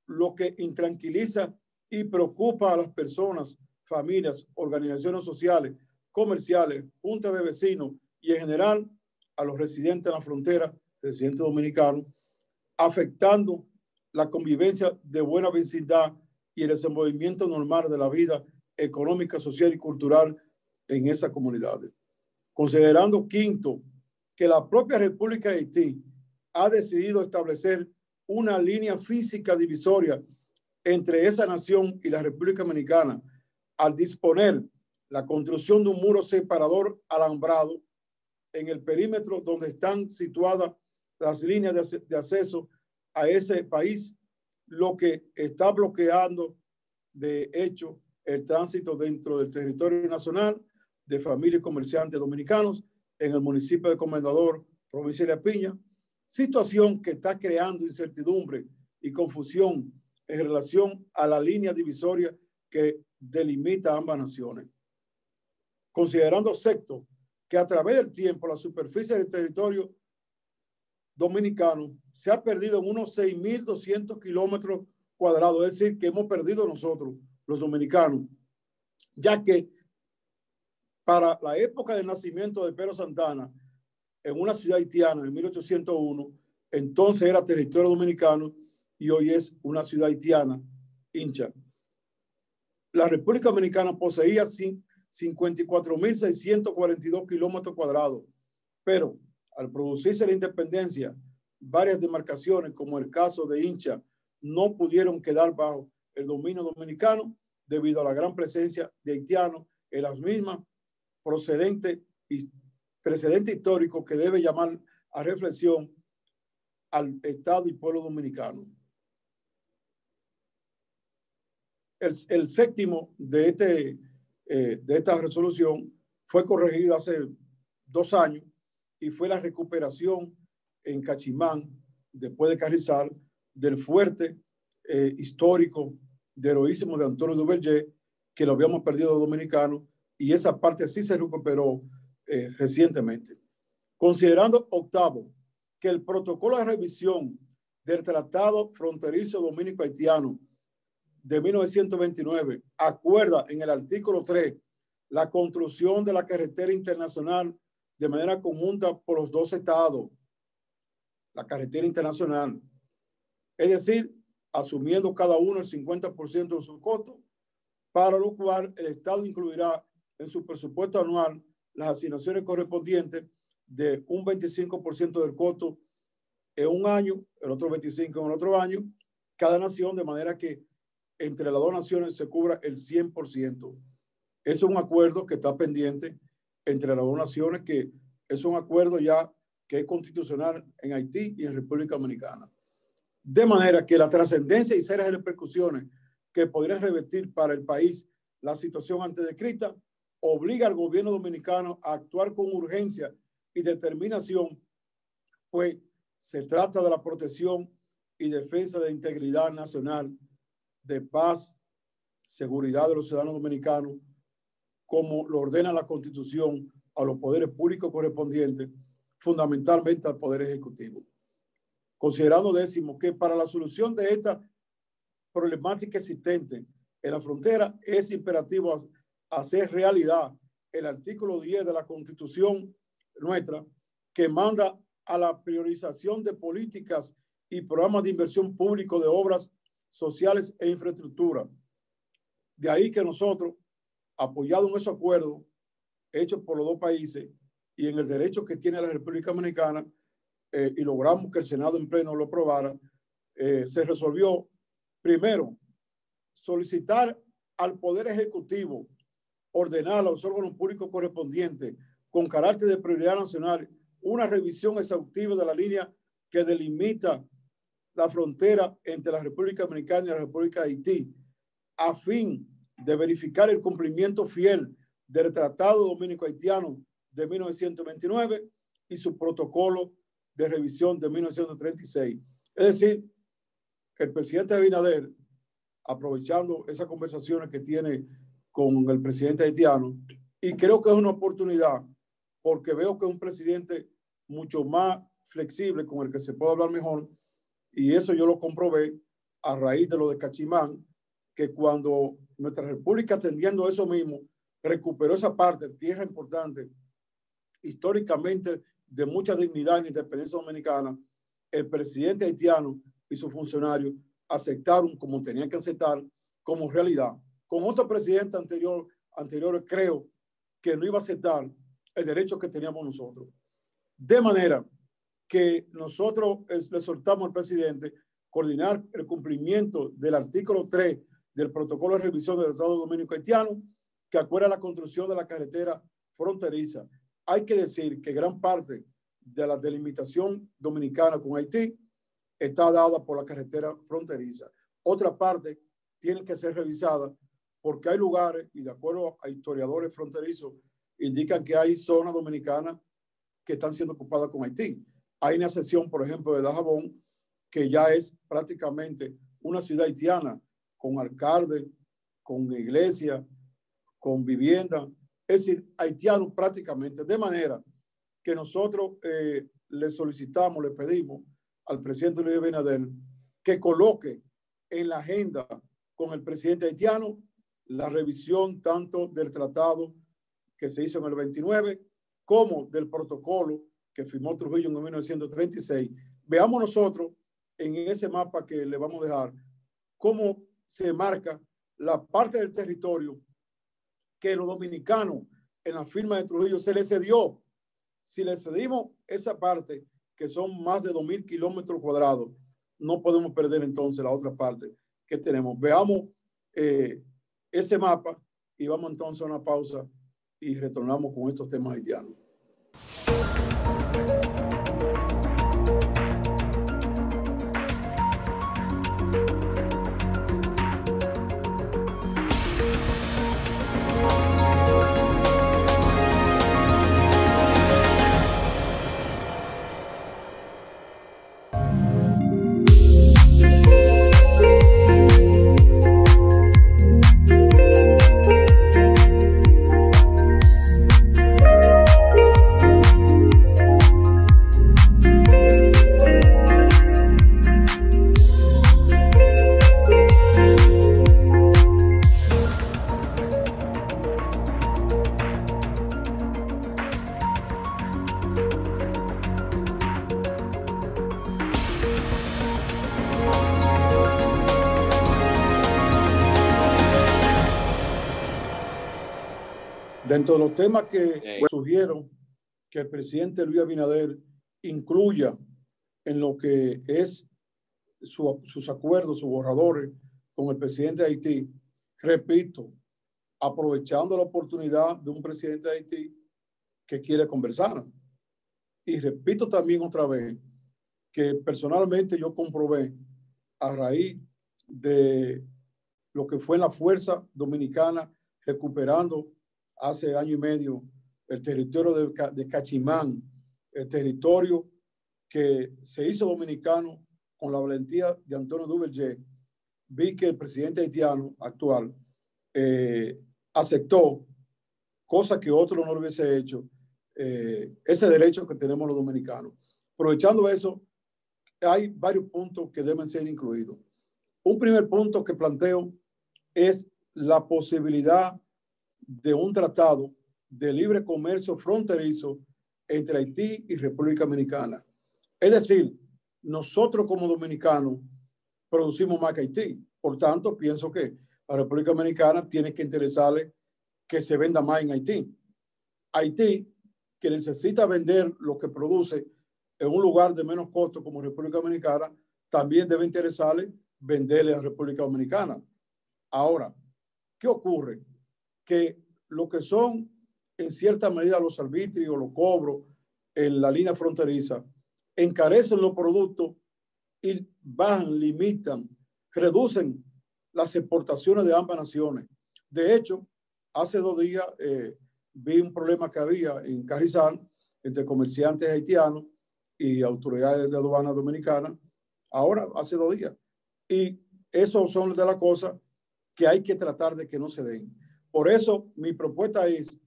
Speaker 1: lo que intranquiliza y preocupa a las personas, familias, organizaciones sociales, comerciales, juntas de vecinos y en general a los residentes en la frontera, residentes dominicanos, afectando la convivencia de buena vecindad y el desenvolvimiento normal de la vida económica, social y cultural en esas comunidades. Considerando quinto, que la propia República de Haití ha decidido establecer una línea física divisoria entre esa nación y la República Dominicana al disponer la construcción de un muro separador alambrado en el perímetro donde están situadas las líneas de acceso a ese país, lo que está bloqueando de hecho el tránsito dentro del territorio nacional de familias y comerciantes dominicanos en el municipio de Comendador, provincia de La Piña, situación que está creando incertidumbre y confusión en relación a la línea divisoria que delimita ambas naciones. Considerando sexto, que a través del tiempo la superficie del territorio dominicano se ha perdido en unos 6.200 kilómetros cuadrados, es decir, que hemos perdido nosotros, los dominicanos, ya que para la época del nacimiento de Pedro Santana, en una ciudad haitiana en 1801, entonces era territorio dominicano y hoy es una ciudad haitiana, Hincha. La República Dominicana poseía 54.642 kilómetros cuadrados, pero al producirse la independencia, varias demarcaciones, como el caso de Hincha, no pudieron quedar bajo el dominio dominicano debido a la gran presencia de haitianos en las mismas, precedente histórico que debe llamar a reflexión al Estado y pueblo dominicano. El séptimo de esta resolución fue corregido hace 2 años y fue la recuperación en Cachimán, después de Carrizal, del fuerte histórico de heroísmo de Antonio Duvergé, que lo habíamos perdido los dominicanos, y esa parte sí se recuperó recientemente. Considerando, octavo, que el protocolo de revisión del Tratado Fronterizo Dominico-Haitiano de 1929 acuerda en el artículo 3 la construcción de la carretera internacional de manera conjunta por los 2 estados, la carretera internacional, es decir, asumiendo cada uno el 50% de su costo, para lo cual el Estado incluirá en su presupuesto anual las asignaciones correspondientes de un 25% del costo en un año, el otro 25% en el otro año, cada nación, de manera que entre las 2 naciones se cubra el 100%. Es un acuerdo que está pendiente entre las 2 naciones, que es un acuerdo ya que es constitucional en Haití y en República Dominicana. De manera que la trascendencia y serias repercusiones que podrían revertir para el país la situación antes descrita obliga al gobierno dominicano a actuar con urgencia y determinación, pues se trata de la protección y defensa de la integridad nacional, de paz, seguridad de los ciudadanos dominicanos, como lo ordena la Constitución a los poderes públicos correspondientes, fundamentalmente al Poder Ejecutivo. Considerando, décimo, que para la solución de esta problemática existente en la frontera es imperativo hacer realidad el artículo 10 de la Constitución nuestra, que manda a la priorización de políticas y programas de inversión público de obras sociales e infraestructura. De ahí que nosotros, apoyados en esos acuerdos hechos por los 2 países y en el derecho que tiene la República Dominicana, y logramos que el Senado en pleno lo aprobara, se resolvió, primero, solicitar al Poder Ejecutivo ordenar a los órganos públicos correspondientes con carácter de prioridad nacional una revisión exhaustiva de la línea que delimita la frontera entre la República Dominicana y la República de Haití, a fin de verificar el cumplimiento fiel del Tratado Dominico-Haitiano de 1929 y su protocolo de revisión de 1936. Es decir, el presidente Abinader, aprovechando esas conversaciones que tiene con el presidente haitiano, y creo que es una oportunidad, porque veo que es un presidente mucho más flexible, con el que se puede hablar mejor, y eso yo lo comprobé a raíz de lo de Cachimán, que cuando nuestra república, atendiendo eso mismo, recuperó esa parte, tierra importante, históricamente de mucha dignidad en la independencia dominicana, el presidente haitiano y sus funcionarios aceptaron, como tenían que aceptar, como realidad. Con otro presidente anterior creo que no iba a aceptar el derecho que teníamos nosotros. De manera que nosotros le soltamos al presidente coordinar el cumplimiento del artículo 3 del protocolo de revisión del Tratado Dominico-Haitiano, que acuerda la construcción de la carretera fronteriza. Hay que decir que gran parte de la delimitación dominicana con Haití está dada por la carretera fronteriza. Otra parte tiene que ser revisada porque hay lugares, y de acuerdo a historiadores fronterizos, indican que hay zonas dominicanas que están siendo ocupadas con Haití. Hay una sección, por ejemplo, de Dajabón, que ya es prácticamente una ciudad haitiana, con alcalde, con iglesia, con vivienda, es decir, haitianos prácticamente, de manera que nosotros le solicitamos, le pedimos al presidente Luis Abinader que coloque en la agenda con el presidente haitiano la revisión tanto del tratado que se hizo en el 29 como del protocolo que firmó Trujillo en 1936. Veamos nosotros en ese mapa que le vamos a dejar cómo se marca la parte del territorio que los dominicanos en la firma de Trujillo se les cedió. Si le cedimos esa parte, que son más de 2,000 kilómetros cuadrados, no podemos perder entonces la otra parte que tenemos. Veamos ese mapa y vamos entonces a una pausa y retornamos con estos temas haitianos. Dentro de los temas que sugieron que el presidente Luis Abinader incluya en lo que es sus acuerdos, sus borradores con el presidente de Haití, repito, aprovechando la oportunidad de un presidente de Haití que quiere conversar. Y repito también otra vez que personalmente yo comprobé a raíz de lo que fue en la Fuerza Dominicana recuperando hace año y medio el territorio de Cachimán, el territorio que se hizo dominicano con la valentía de Antonio Duverger. Vi que el presidente haitiano actual aceptó, cosa que otro no lo hubiese hecho, ese derecho que tenemos los dominicanos. Aprovechando eso, hay varios puntos que deben ser incluidos. Un primer punto que planteo es la posibilidad de un tratado de libre comercio fronterizo entre Haití y República Dominicana. Es decir, nosotros como dominicanos producimos más que Haití. Por tanto, pienso que a la República Dominicana tiene que interesarle que se venda más en Haití. Haití, que necesita vender lo que produce en un lugar de menos costo como República Dominicana, también debe interesarle venderle a República Dominicana. Ahora, ¿qué ocurre? Que lo que son en cierta medida los arbitrios, los cobros en la línea fronteriza, encarecen los productos y bajan, limitan, reducen las exportaciones de ambas naciones. De hecho, hace 2 días vi un problema que había en Carrizal entre comerciantes haitianos y autoridades de aduana dominicana, ahora hace 2 días. Y eso son de las cosas que hay que tratar de que no se den. Por eso mi propuesta es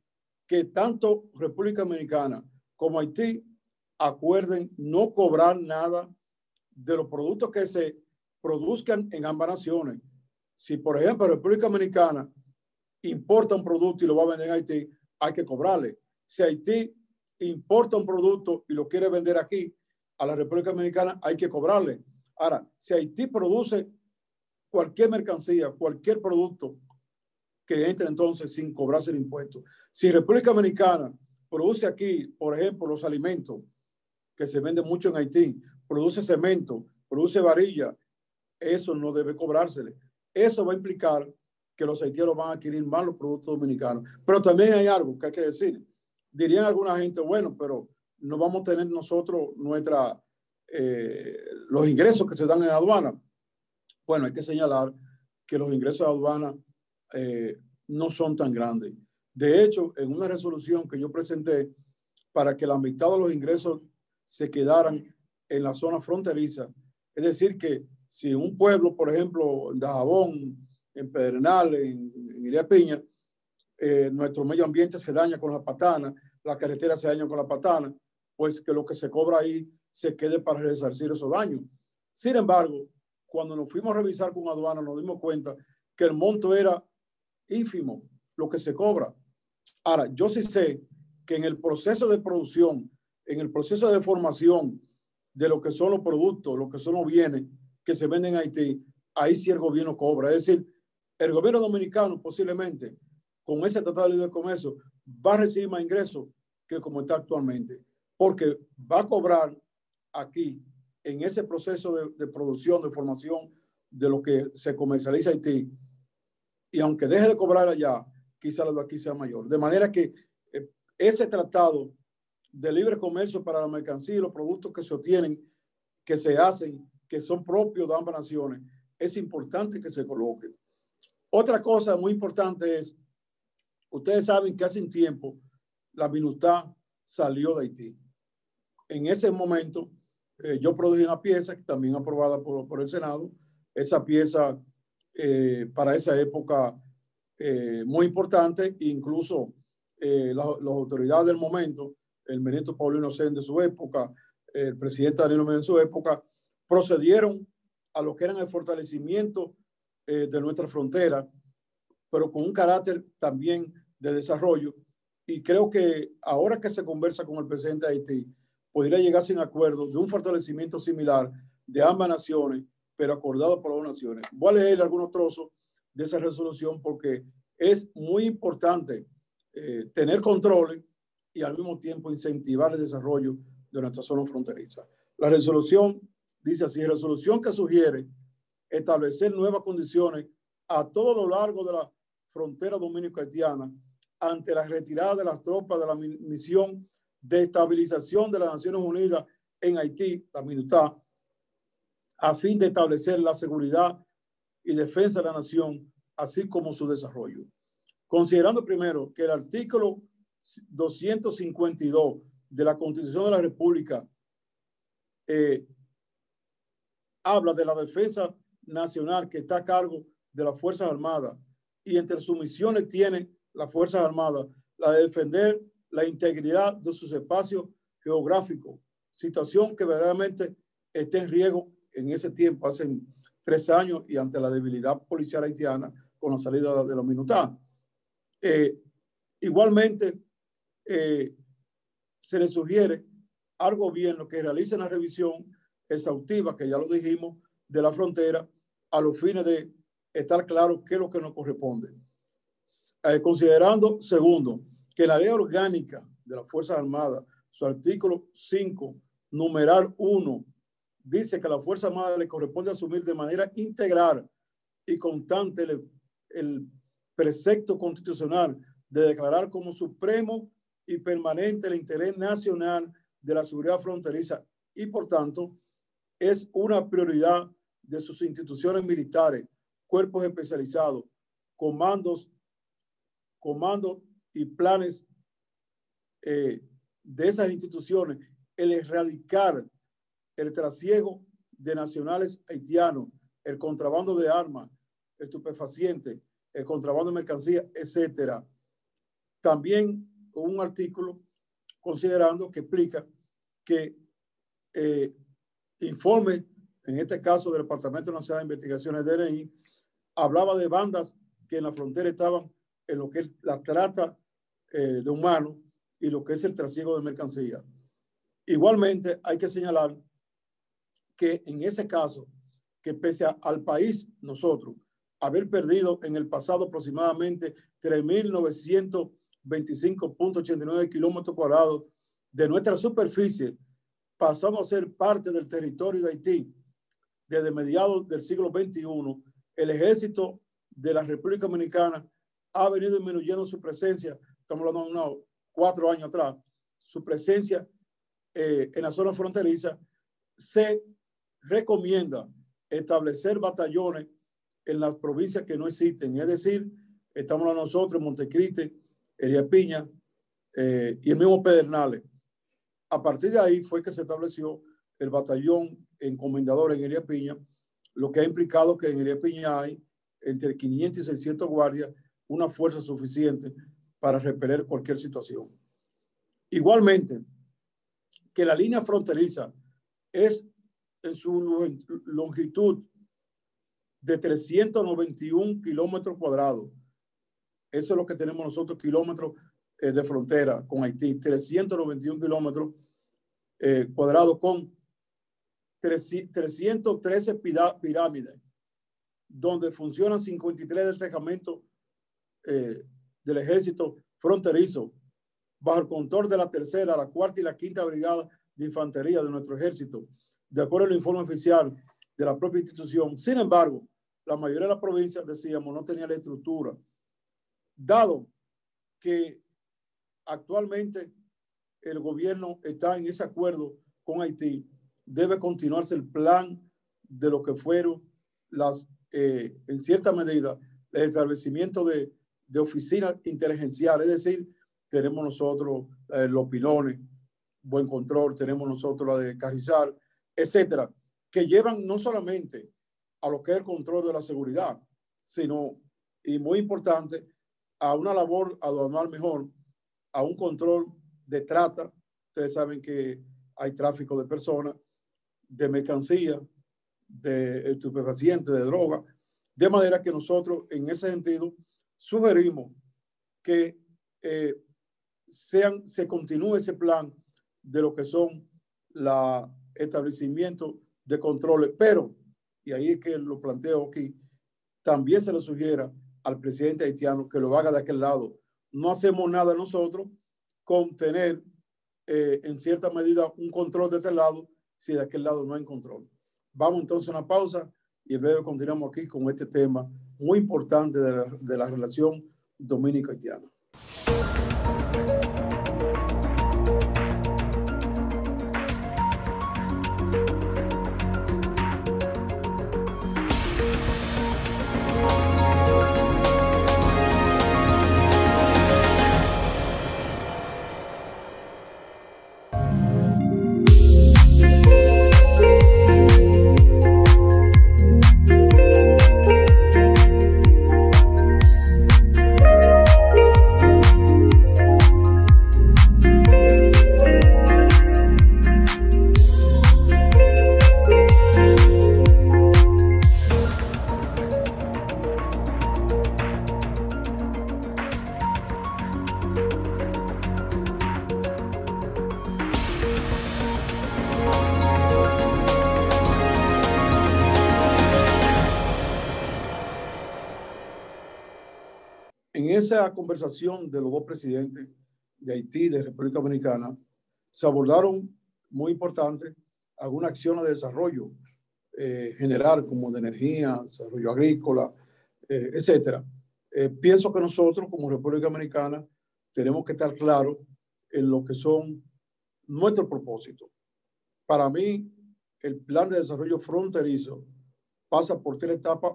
Speaker 1: que tanto República Dominicana como Haití acuerden no cobrar nada de los productos que se produzcan en ambas naciones. Si, por ejemplo, República Dominicana importa un producto y lo va a vender en Haití, hay que cobrarle. Si Haití importa un producto y lo quiere vender aquí a la República Dominicana, hay que cobrarle. Ahora, si Haití produce cualquier mercancía, cualquier producto, que entre entonces sin cobrarse el impuesto. Si República Dominicana produce aquí, por ejemplo, los alimentos que se venden mucho en Haití, produce cemento, produce varilla, eso no debe cobrársele. Eso va a implicar que los haitianos van a adquirir más los productos dominicanos. Pero también hay algo que hay que decir. Dirían alguna gente, bueno, pero no vamos a tener nosotros los ingresos que se dan en aduana. Bueno, hay que señalar que los ingresos de aduana no son tan grandes. De hecho, en una resolución que yo presenté para que la mitad de los ingresos se quedaran en la zona fronteriza, es decir, que si un pueblo, por ejemplo, en Dajabón, en Pedernal, en Iria Piña, nuestro medio ambiente se daña con la patana, la carretera se daña con la patana, pues que lo que se cobra ahí se quede para resarcir esos daños. Sin embargo, cuando nos fuimos a revisar con aduana, nos dimos cuenta que el monto era ínfimo, lo que se cobra. Ahora, yo sí sé que en el proceso de producción, en el proceso de formación de lo que son los productos, lo que son los bienes que se venden en Haití, ahí sí el gobierno cobra. Es decir, el gobierno dominicano posiblemente con ese tratado de libre comercio va a recibir más ingresos que como está actualmente, porque va a cobrar aquí en ese proceso de producción, de formación de lo que se comercializa en Haití, y aunque deje de cobrar allá, quizá lo de aquí sea mayor. De manera que ese tratado de libre comercio para la mercancía y los productos que se obtienen, que se hacen, que son propios de ambas naciones, es importante que se coloquen. Otra cosa muy importante es, ustedes saben que hace un tiempo la MINUSTAH salió de Haití. En ese momento, yo produje una pieza también aprobada por el Senado. Esa pieza para esa época muy importante, incluso las autoridades del momento, el ministro Pablo Inocente de su época, el presidente Danilo Medina en su época, procedieron a lo que era el fortalecimiento de nuestra frontera, pero con un carácter también de desarrollo. Y creo que ahora que se conversa con el presidente de Haití, podría llegarse a un acuerdo de un fortalecimiento similar de ambas naciones, pero acordado por las naciones. Voy a leer algunos trozos de esa resolución porque es muy importante tener control y al mismo tiempo incentivar el desarrollo de nuestra zona fronteriza. La resolución dice así: resolución que sugiere establecer nuevas condiciones a todo lo largo de la frontera dominico-haitiana ante la retirada de las tropas de la misión de estabilización de las Naciones Unidas en Haití, la MINUSTAH, a fin de establecer la seguridad y defensa de la nación, así como su desarrollo. Considerando primero que el artículo 252 de la Constitución de la República habla de la defensa nacional que está a cargo de las Fuerzas Armadas, y entre sus misiones tiene las Fuerzas Armadas la de defender la integridad de sus espacios geográficos, situación que verdaderamente está en riesgo en ese tiempo, hace 3 años, y ante la debilidad policial haitiana con la salida de los MINUSTAH. Igualmente, se le sugiere al gobierno que realice una revisión exhaustiva, que ya lo dijimos, de la frontera, a los fines de estar claro qué es lo que nos corresponde. Considerando, segundo, que la ley orgánica de las Fuerzas Armadas, su artículo 5, numeral 1, dice que a la Fuerza Armada le corresponde asumir de manera integral y constante el precepto constitucional de declarar como supremo y permanente el interés nacional de la seguridad fronteriza, y por tanto es una prioridad de sus instituciones militares, cuerpos especializados, comandos y planes de esas instituciones, el erradicar el trasiego de nacionales haitianos, el contrabando de armas, estupefacientes, el contrabando de mercancía, etcétera. También un artículo considerando que explica que informe, en este caso del Departamento Nacional de Investigaciones DNI, hablaba de bandas que en la frontera estaban en lo que es la trata de humanos y lo que es el trasiego de mercancía. Igualmente hay que señalar que en ese caso, que pese al país, nosotros, haber perdido en el pasado aproximadamente 3.925.89 kilómetros cuadrados de nuestra superficie, pasando a ser parte del territorio de Haití desde mediados del siglo XXI, el ejército de la República Dominicana ha venido disminuyendo su presencia, estamos hablando de unos 4 años atrás, su presencia en la zona fronteriza. Se recomienda establecer batallones en las provincias que no existen, es decir, estamos hablando nosotros en Montecristi, Elías Piña y el mismo Pedernales. A partir de ahí fue que se estableció el batallón encomendador en Elías Piña, lo que ha implicado que en Elías Piña hay entre 500 y 600 guardias, una fuerza suficiente para repeler cualquier situación. Igualmente, que la línea fronteriza es en su longitud de 391 kilómetros cuadrados. Eso es lo que tenemos nosotros, kilómetros de frontera con Haití, 391 kilómetros cuadrados con 313 pirámides, donde funcionan 53 destacamentos del ejército fronterizo, bajo el control de la tercera, la cuarta y la quinta brigada de infantería de nuestro ejército, de acuerdo al informe oficial de la propia institución. Sin embargo, la mayoría de las provincias, decíamos, no tenía la estructura. Dado que actualmente el gobierno está en ese acuerdo con Haití, debe continuarse el plan de lo que fueron en cierta medida, el establecimiento de oficinas inteligenciales, es decir, tenemos nosotros los pilones, buen control, tenemos nosotros la de Carrizal, etcétera, que llevan no solamente a lo que es el control de la seguridad, sino, y muy importante, a una labor aduanal mejor, a un control de trata. Ustedes saben que hay tráfico de personas, de mercancía, de estupefacientes, de droga, de manera que nosotros en ese sentido sugerimos que se continúe ese plan de lo que son los establecimientos de controles, pero, y ahí es que lo planteo aquí, también se le sugiera al presidente haitiano que lo haga de aquel lado. No hacemos nada nosotros con tener en cierta medida un control de este lado si de aquel lado no hay control. Vamos entonces a una pausa y en breve continuamos aquí con este tema muy importante de la relación dominico-haitiana. En esa conversación de los dos presidentes de Haití y de República Dominicana, se abordaron muy importantes algunas acciones de desarrollo general, como de energía, desarrollo agrícola, etcétera. Pienso que nosotros, como República Dominicana, tenemos que estar claros en lo que son nuestros propósitos. Para mí, el plan de desarrollo fronterizo pasa por 3 etapas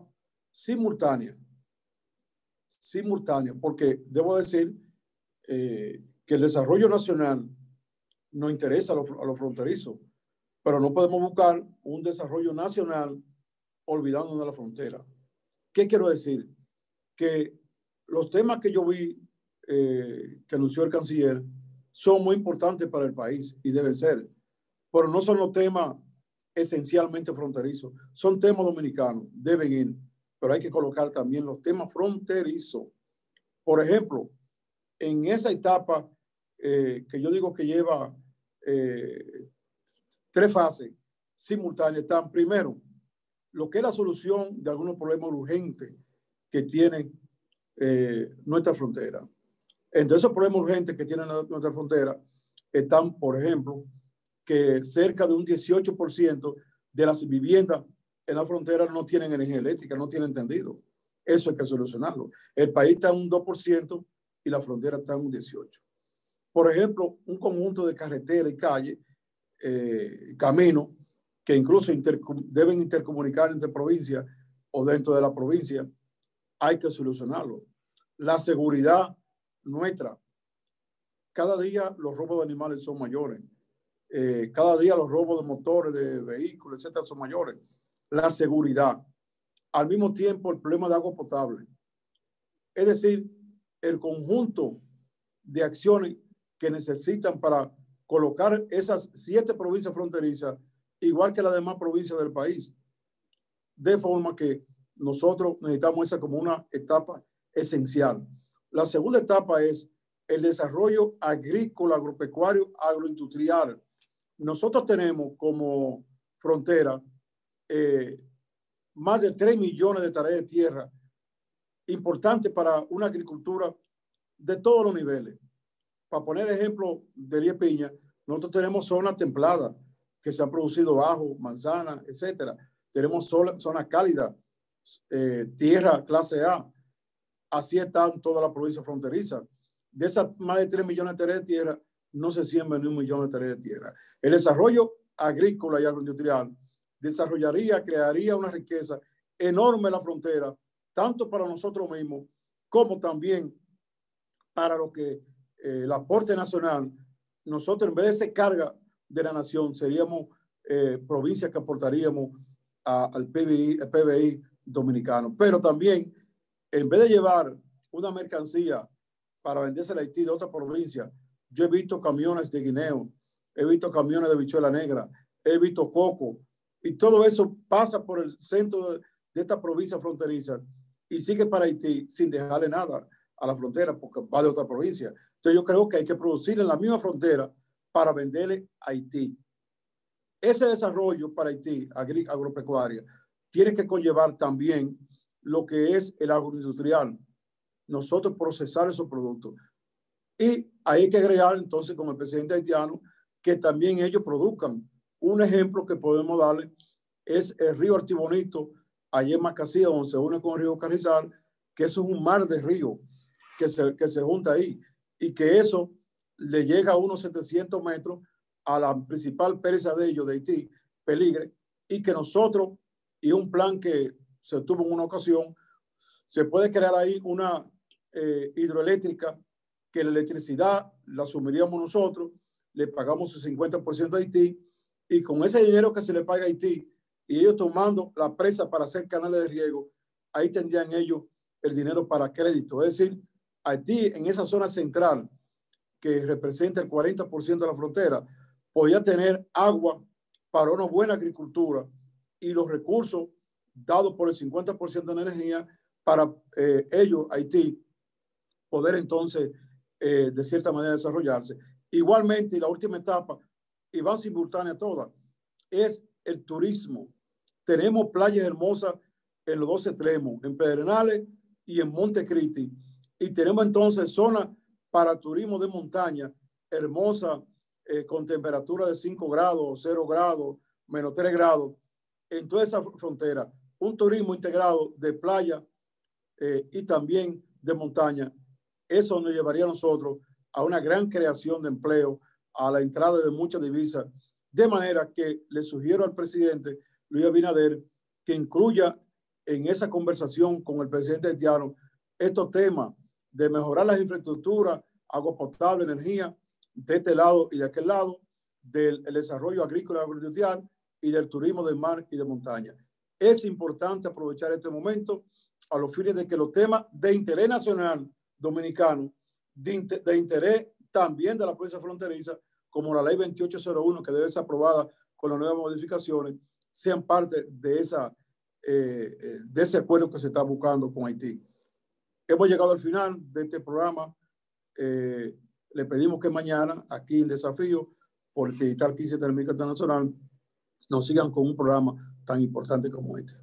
Speaker 1: simultáneas, porque debo decir que el desarrollo nacional nos interesa a los fronterizos, pero no podemos buscar un desarrollo nacional olvidándonos de la frontera. ¿Qué quiero decir? Que los temas que yo vi que anunció el canciller son muy importantes para el país y deben ser, pero no son los temas esencialmente fronterizos, son temas dominicanos, deben ir, pero hay que colocar también los temas fronterizos. Por ejemplo, en esa etapa que yo digo que lleva 3 fases simultáneas, están primero lo que es la solución de algunos problemas urgentes que tiene nuestra frontera. Entre esos problemas urgentes que tiene nuestra frontera están, por ejemplo, que cerca de un 18% de las viviendas en la frontera no tienen energía eléctrica, no tienen tendido. Eso hay que solucionarlo. El país está en un 2% y la frontera está en un 18%. Por ejemplo, un conjunto de carreteras y calles, caminos, que incluso deben intercomunicar entre provincias o dentro de la provincia, hay que solucionarlo. La seguridad nuestra. Cada día los robos de animales son mayores. Cada día los robos de motores, de vehículos, etcétera, son mayores. La seguridad. Al mismo tiempo, el problema de agua potable. Es decir, el conjunto de acciones que necesitan para colocar esas 7 provincias fronterizas igual que las demás provincias del país. De forma que nosotros necesitamos esa como una etapa esencial. La segunda etapa es el desarrollo agrícola, agropecuario, agroindustrial. Nosotros tenemos como frontera más de 3 millones de hectáreas de tierra, importante para una agricultura de todos los niveles. Para poner ejemplo de Elías Piña, nosotros tenemos zonas templadas que se han producido ajo, manzana, etcétera. Tenemos zonas cálidas, tierra clase A. Así están todas las provincias fronterizas. De esas más de 3 millones de hectáreas de tierra, no se siembra ni 1 millón de hectáreas de tierra. El desarrollo agrícola y agroindustrial desarrollaría, crearía una riqueza enorme en la frontera, tanto para nosotros mismos como también para lo que el aporte nacional. Nosotros, en vez de ser carga de la nación, seríamos provincias que aportaríamos al PBI dominicano. Pero también, en vez de llevar una mercancía para venderse a Haití de otra provincia, yo he visto camiones de guineo, he visto camiones de habichuela negra, he visto coco, y todo eso pasa por el centro de esta provincia fronteriza y sigue para Haití sin dejarle nada a la frontera porque va de otra provincia. Entonces yo creo que hay que producir en la misma frontera para venderle a Haití. Ese desarrollo para Haití, agropecuaria, tiene que conllevar también lo que es el agroindustrial. Nosotros procesar esos productos. Y hay que agregar entonces con el presidente haitiano que también ellos produzcan. Un ejemplo que podemos darle es el río Artibonito, allí en Macasía, donde se une con el río Carrizal, que eso es un mar de río que se junta ahí y que eso le llega a unos 700 metros a la principal presa de ellos, de Haití, Peligre, y que nosotros, y un plan que se tuvo en una ocasión, se puede crear ahí una hidroeléctrica que la electricidad la asumiríamos nosotros, le pagamos el 50% a Haití, y con ese dinero que se le paga a Haití, y ellos tomando la presa para hacer canales de riego, ahí tendrían ellos el dinero para crédito. Es decir, Haití en esa zona central, que representa el 40% de la frontera, podía tener agua para una buena agricultura y los recursos dados por el 50% de energía para ellos, Haití, poder entonces de cierta manera desarrollarse. Igualmente, y la última etapa, y van simultánea todas, es el turismo. Tenemos playas hermosas en los dos extremos, en Pedernales y en Montecristi, y tenemos entonces zonas para turismo de montaña hermosa, con temperatura de 5 grados, 0 grados, menos 3 grados, en toda esa frontera. Un turismo integrado de playa y también de montaña. Eso nos llevaría a nosotros a una gran creación de empleo, a la entrada de muchas divisas, de manera que le sugiero al presidente Luis Abinader que incluya en esa conversación con el presidente haitiano estos temas de mejorar las infraestructuras, agua potable, energía, de este lado y de aquel lado, del desarrollo agrícola y agroindustrial y del turismo de mar y de montaña. Es importante aprovechar este momento a los fines de que los temas de interés nacional dominicano, de interés también de la provincia fronteriza, como la ley 2801, que debe ser aprobada con las nuevas modificaciones, sean parte de ese acuerdo que se está buscando con Haití. Hemos llegado al final de este programa. Le pedimos que mañana, aquí en Desafío, por el Digital 15 Telemica Internacional, nos sigan con un programa tan importante como este.